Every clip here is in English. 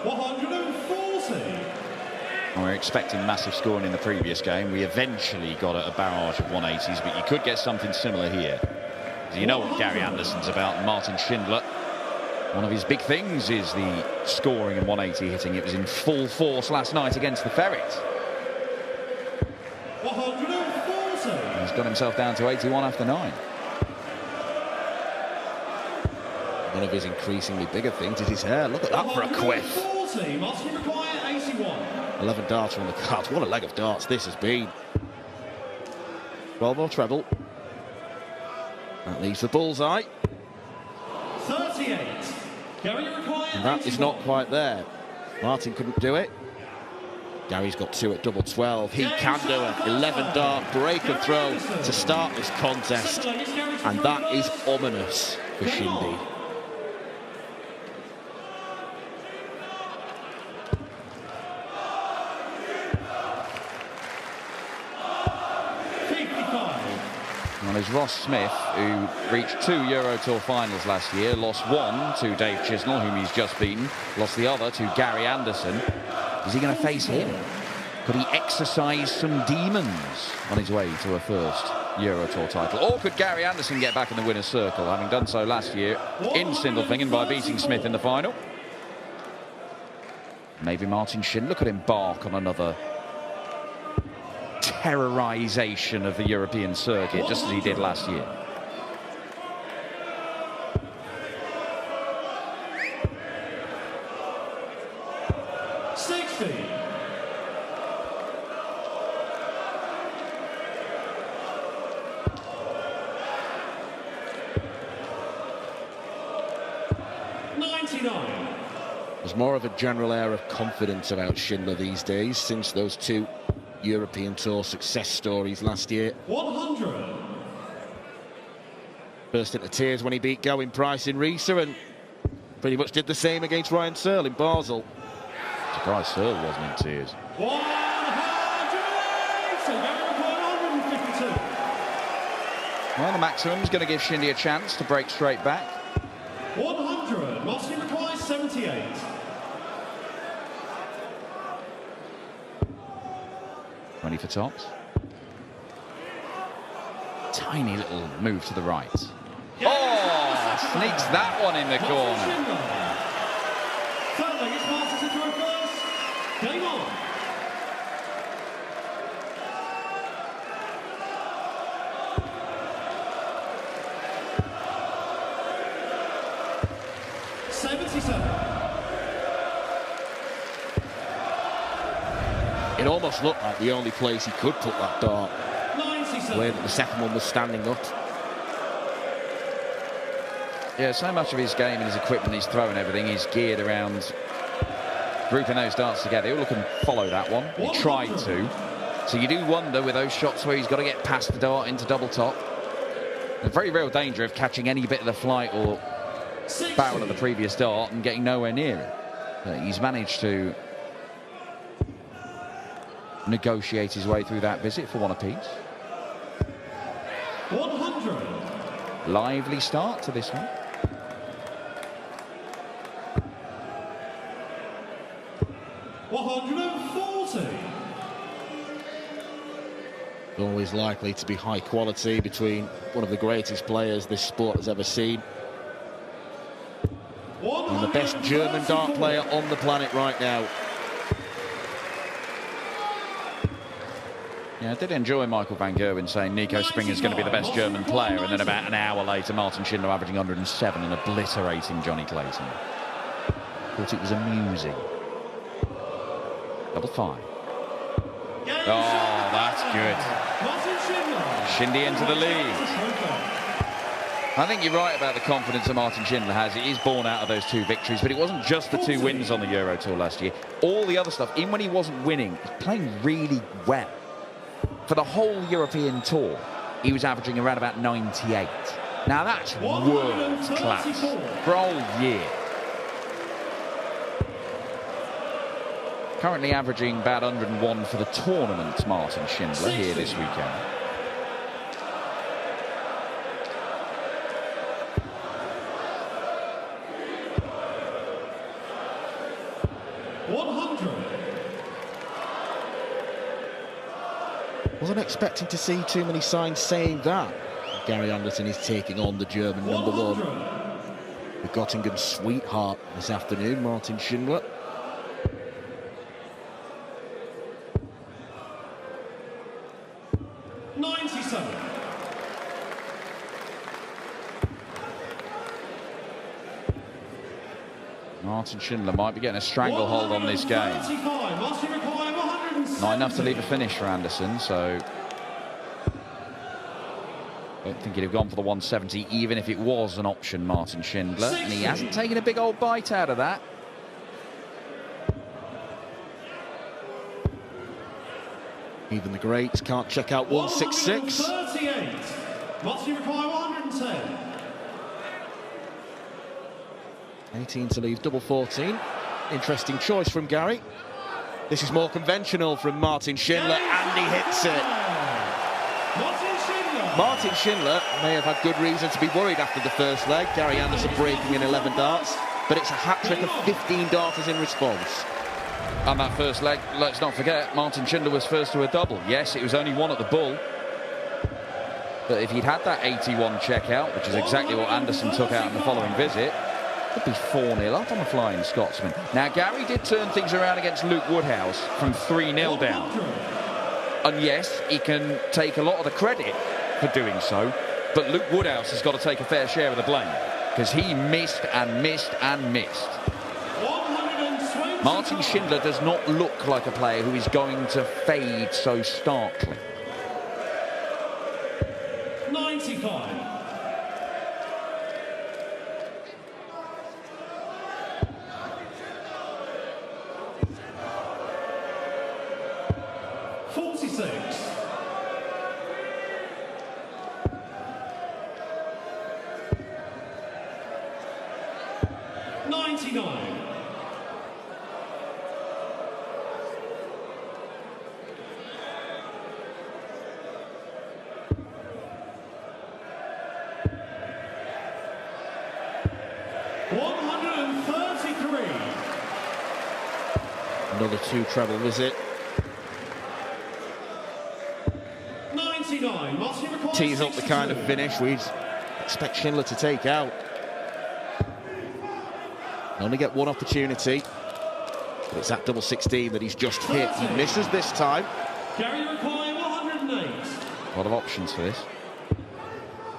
140. We were expecting massive scoring in the previous game. We eventually got a barrage of 180s, but you could get something similar here. You know what Gary Anderson's about. Martin Schindler, one of his big things is the scoring and 180 hitting. It was in full force last night against the Ferret. 140. He's got himself down to 81 after 9. One of his increasingly bigger things is his hair. Look at that for a quiff. 140 must require 81. 11 darts on the cards. What a leg of darts this has been. 12 more treble. That leaves the bullseye. 38. Gary required And that 81. is not quite there. Martin couldn't do it. Gary's got 2 at double 12. He can do it. 11 dart break and throw to start this contest. And that is ominous for Shindy. Well, it's Ross Smith, who reached 2 Euro Tour finals last year, lost one to Dave Chisnell, whom he's just beaten, lost the other to Gary Anderson. Is he going to face him? Could he exercise some demons on his way to a first Euro Tour title? Or could Gary Anderson get back in the winner's circle, having done so last year in Sindelfingen by beating Smith in the final? Maybe Martin Schindler could embark on another terrorization of the European circuit, just as he did last year. There's more of a general air of confidence about Schindler these days since those 2 European Tour success stories last year. 100. Burst into tears when he beat Gowan Price in Riesa and pretty much did the same against Ryan Searle in Basel. Surprised Searle wasn't in tears. 152. Well, the maximum's going to give Shindy a chance to break straight back. 100. Mosley requires 78. For tops. Tiny little move to the right. Oh, sneaks that one in the corner. Third leg is passes into reverse. Game on. It almost looked like the only place he could put that dart. 97. When the second one was standing up. Yeah, so much of his game and his equipment, his throw and everything is geared around grouping those darts together. He'll look and follow that one. He tried to. So you do wonder with those shots where he's got to get past the dart into double top. There's very real danger of catching any bit of the flight or barrel of the previous dart and getting nowhere near it. But he's managed to negotiate his way through that visit for one apiece. 100. Lively start to this one. 140. Always likely to be high quality between one of the greatest players this sport has ever seen and the best German dart player on the planet right now. Yeah, I did enjoy Michael van Gerwen saying Nico Springer's going to be the best German player, and then about an hour later Martin Schindler averaging 107 and obliterating Johnny Clayton. Thought it was amusing. Double 5. Oh, that's good. Shindy into the lead. I think you're right about the confidence that Martin Schindler has. It is born out of those 2 victories, but it wasn't just the 2 wins on the Euro Tour last year. All the other stuff, even when he wasn't winning, he's playing really well. For the whole European Tour, he was averaging around about 98. Now that's world class for a whole year. Currently averaging about 101 for the tournament, Martin Schindler, here this weekend. 100. Wasn't expecting to see too many signs saying that. Gary Anderson is taking on the German number 1. The Göttingen sweetheart this afternoon, Martin Schindler. Martin Schindler might be getting a stranglehold on this game. Not enough to leave a finish for Anderson, so I don't think he'd have gone for the 170 even if it was an option, Martin Schindler. And he hasn't taken a big old bite out of that. Even the greats can't check out 166. 138. Must you require 110? 18 to leave, double 14. Interesting choice from Gary. This is more conventional from Martin Schindler, and he hits it. Martin Schindler may have had good reason to be worried after the first leg. Gary Anderson breaking in 11 darts, but it's a hat-trick of 15 darters in response. And that first leg, let's not forget, Martin Schindler was first to a double. Yes, it was only 1 at the Bull. But if he'd had that 81 checkout, which is exactly what Anderson took out in the following visit, it'd be 4-0 up on the Flying Scotsman. Now, Gary did turn things around against Luke Woodhouse from 3-0 down. And yes, he can take a lot of the credit for doing so, but Luke Woodhouse has got to take a fair share of the blame, because he missed and missed and missed. Martin Schindler does not look like a player who is going to fade so starkly. 95. Another 2 treble visit. 99. Tees up the kind of finish we'd expect Schindler to take out. Only get 1 opportunity. But it's that double 16 that he's just hit. He misses this time. Gary require 108. A lot of options for this.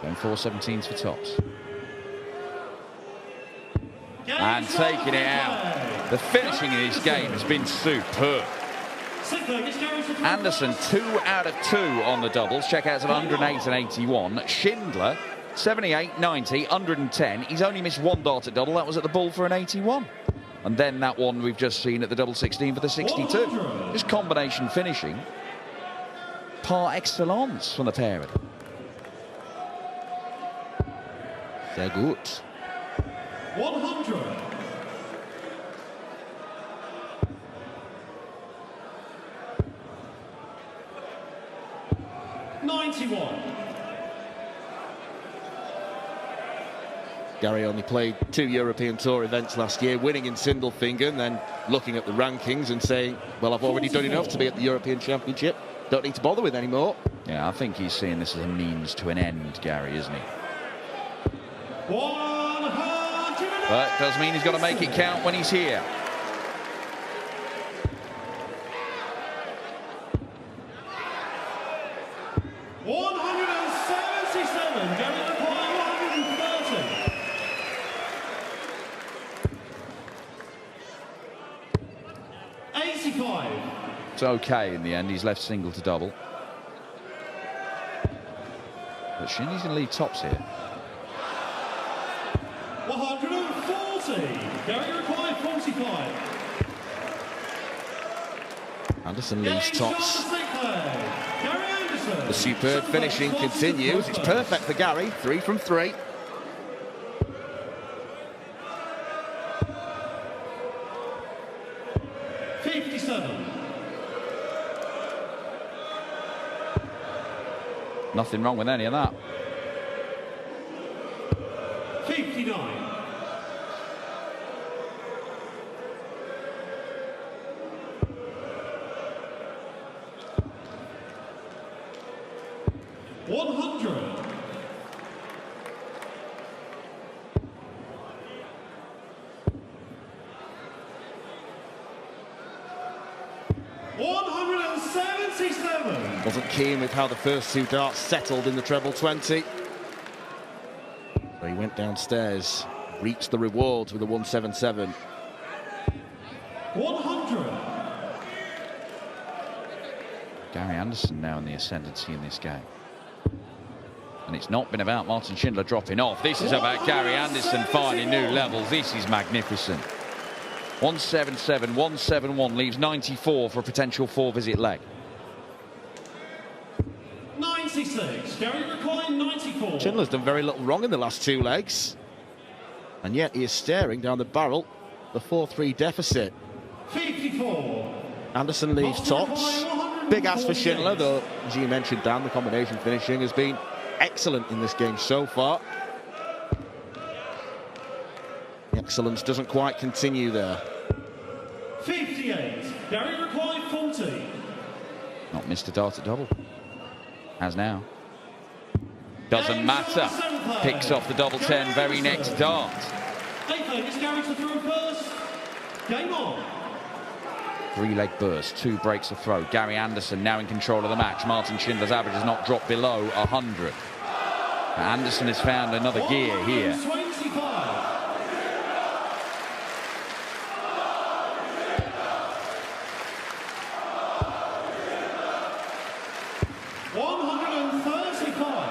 Going 417s for tops. And taking it out. The finishing in this game has been superb. Anderson 2 out of 2 on the doubles. Checkouts of 108 and 81. Schindler 78, 90, 110. He's only missed 1 dart at double. That was at the Bull for an 81. And then that one we've just seen at the double 16 for the 62. Just combination finishing par excellence from the pair of them. Sehr good. 100. 91. Gary only played 2 European Tour events last year, winning in Sindelfingen, then looking at the rankings and saying, well, I've already done enough to be at the European Championship. Don't need to bother with any more. Yeah, I think he's seeing this as a means to an end, Gary, isn't he? 100. But it does mean he's got to make it count when he's here. It's okay in the end. He's left single to double. But Shindy's going to leave tops here. 140. Gary required 45. Anderson leaves tops. The superb finishing continues. It's perfect for Gary. 3 from 3. Nothing wrong with any of that. 59. 177. Wasn't keen with how the first two darts settled in the treble 20. So he went downstairs, reached the rewards with a 177. 100. Gary Anderson now in the ascendancy in this game. And it's not been about Martin Schindler dropping off. This is about Gary Anderson finding new levels. This is magnificent. 177, 171 leaves 94 for a potential 4-visit leg. 96. Gary Recline, 94. Schindler's done very little wrong in the last two legs. And yet he is staring down the barrel, the 4-3 deficit. 54. Anderson leaves tops. Big ask for Schindler, though, as you mentioned, Dan, the combination finishing has been excellent in this game so far. The excellence doesn't quite continue there. 58. Gary Recline, 40. Not missed a dart at double. Has now. Doesn't matter. Picks off the double 10 very next dart. Is Gary to throw first. Game on. 3-leg burst, 2 breaks a throw. Gary Anderson now in control of the match. Martin Schindler's average has not dropped below 100. Anderson has found another gear here. 125. 135.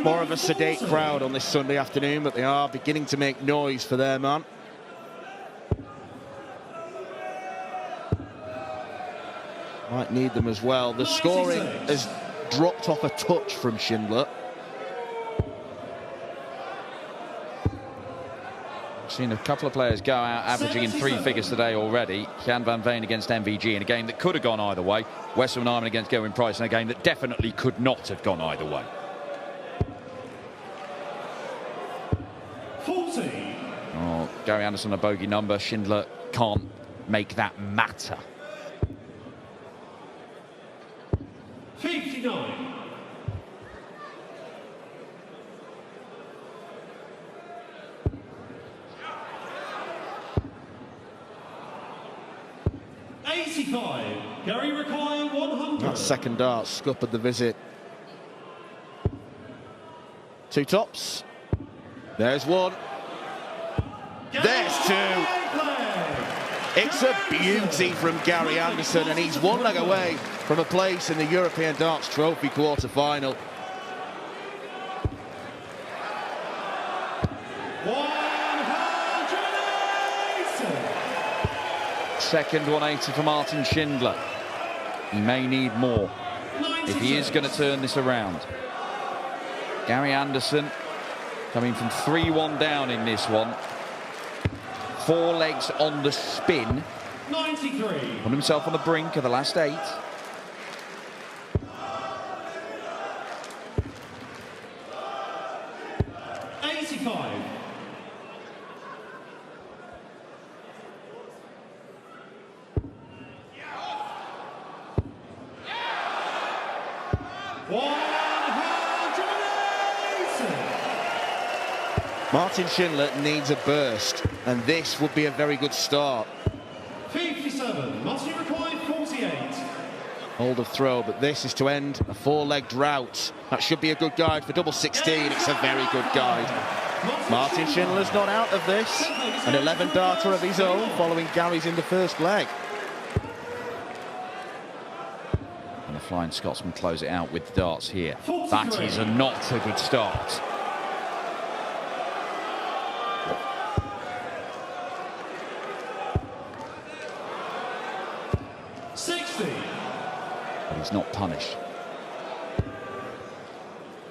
More of a sedate crowd on this Sunday afternoon, but they are beginning to make noise for their man. Might need them as well. The scoring has dropped off a touch from Schindler. Seen a couple of players go out averaging in 3 figures today already. Jan van Veen against MVG in a game that could have gone either way. Wessel Nyman against Gerwin Price in a game that definitely could not have gone either way. 40. Oh, Gary Anderson a bogey number. Schindler can't make that matter. 59. 85. Gary Recline, 100. That second dart scuppered the visit. 2 tops. There's 1. There's 2. It's a beauty from Gary Anderson, and he's 1 leg away from a place in the European Darts Trophy quarter-final. 180. Second 180 for Martin Schindler. He may need more if he is going to turn this around. Gary Anderson coming from 3-1 down in this one. 4 legs on the spin. 93. Put himself on the brink of the last 8. Martin Schindler needs a burst, and this would be a very good start. 57. Martin required 48. Hold of throw, but this is to end a 4-leg drought. That should be a good guide for double 16. It's a very good guide. Martin Schindler's not out of this. An 11-darter of his own following Gary's in the first leg. And the Flying Scotsman close it out with darts here. That is not a good start. But he's not punished.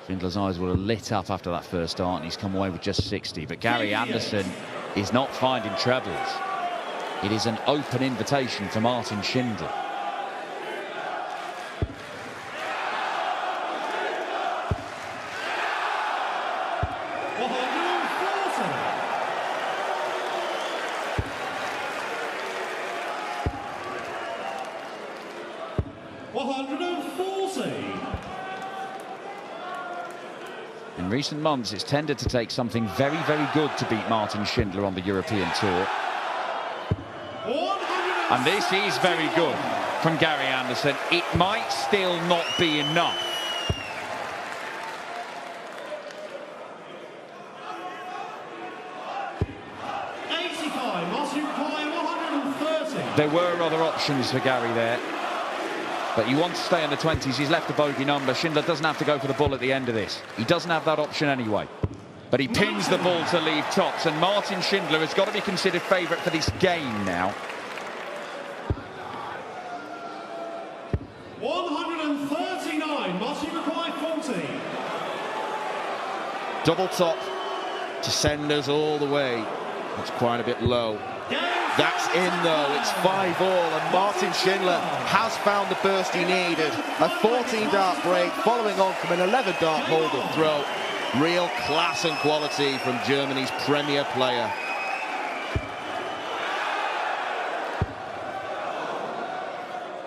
Schindler's eyes were lit up after that first dart, and he's come away with just 60. But Gary Anderson is not finding trebles. It is an open invitation to Martin Schindler. In recent months, it's tended to take something very, very good to beat Martin Schindler on the European Tour. And this is very good from Gary Anderson. It might still not be enough. There were other options for Gary there, but you want to stay in the 20s. He's left a bogey number. Schindler doesn't have to go for the bull at the end of this. He doesn't have that option anyway. But he pins the ball to leave tops, and Martin Schindler has got to be considered favourite for this game now. 139, Martin required 40. Double top to send us all the way. That's quite a bit low. That's in though, it's 5-all, and Martin Schindler has found the burst he needed. A 14-dart break following on from an 11-dart hold of throw. Real class and quality from Germany's premier player.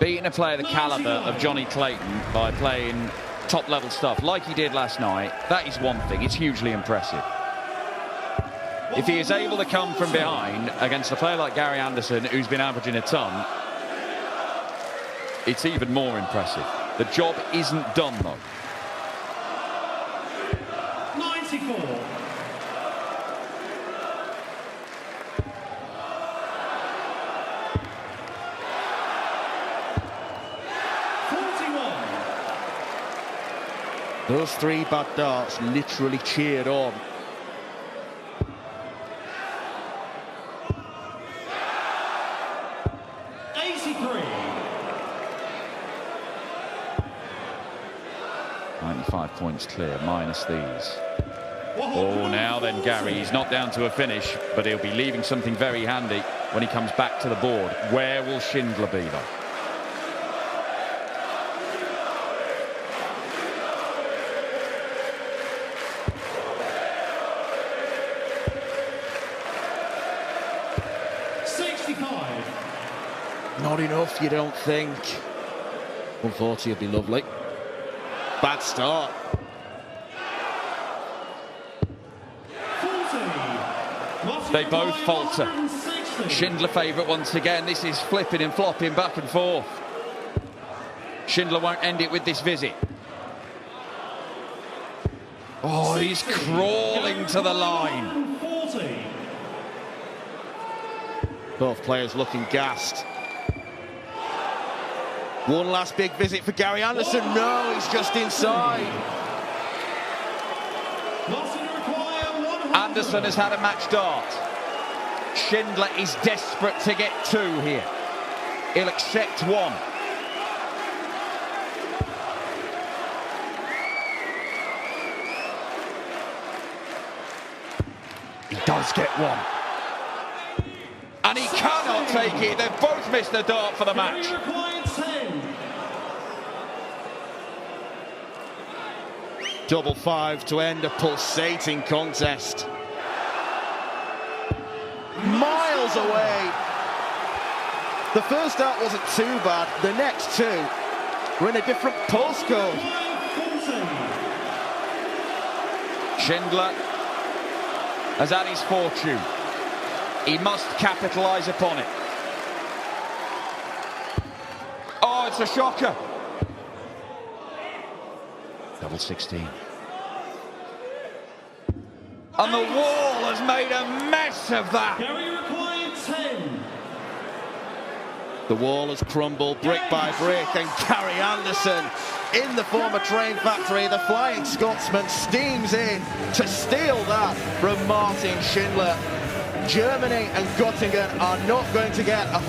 Beating a player the calibre of Johnny Clayton by playing top-level stuff like he did last night, that is one thing. It's hugely impressive. If he is able to come from behind against a player like Gary Anderson, who's been averaging a ton, it's even more impressive. The job isn't done, though. 94. Those 3 bad darts literally cheered on. Points clear, minus these. Oh, now then Gary, he's not down to a finish, but he'll be leaving something very handy when he comes back to the board. Where will Schindler be, though? Not enough, you don't think? 140 would be lovely. Bad start. 40. They both falter. Schindler favourite once again. This is flipping and flopping back and forth. Schindler won't end it with this visit. Oh, he's crawling to the line. Both players looking gassed. One last big visit for Gary Anderson. No, he's just inside. Anderson has had a match dart. Schindler is desperate to get 2 here. He'll accept 1. He does get 1. And he cannot take it. They've both missed the dart for the match. Double 5 to end a pulsating contest. Miles away. The first dart wasn't too bad. The next 2 were in a different postcode. Schindler has had his fortune. He must capitalise upon it. Oh, it's a shocker. Double 16. And the wall has made a mess of that. Gary required 10. The wall has crumbled brick by brick, and Gary Anderson, in the former train factory, the Flying Scotsman, steams in to steal that from Martin Schindler. Germany and Göttingen are not going to get a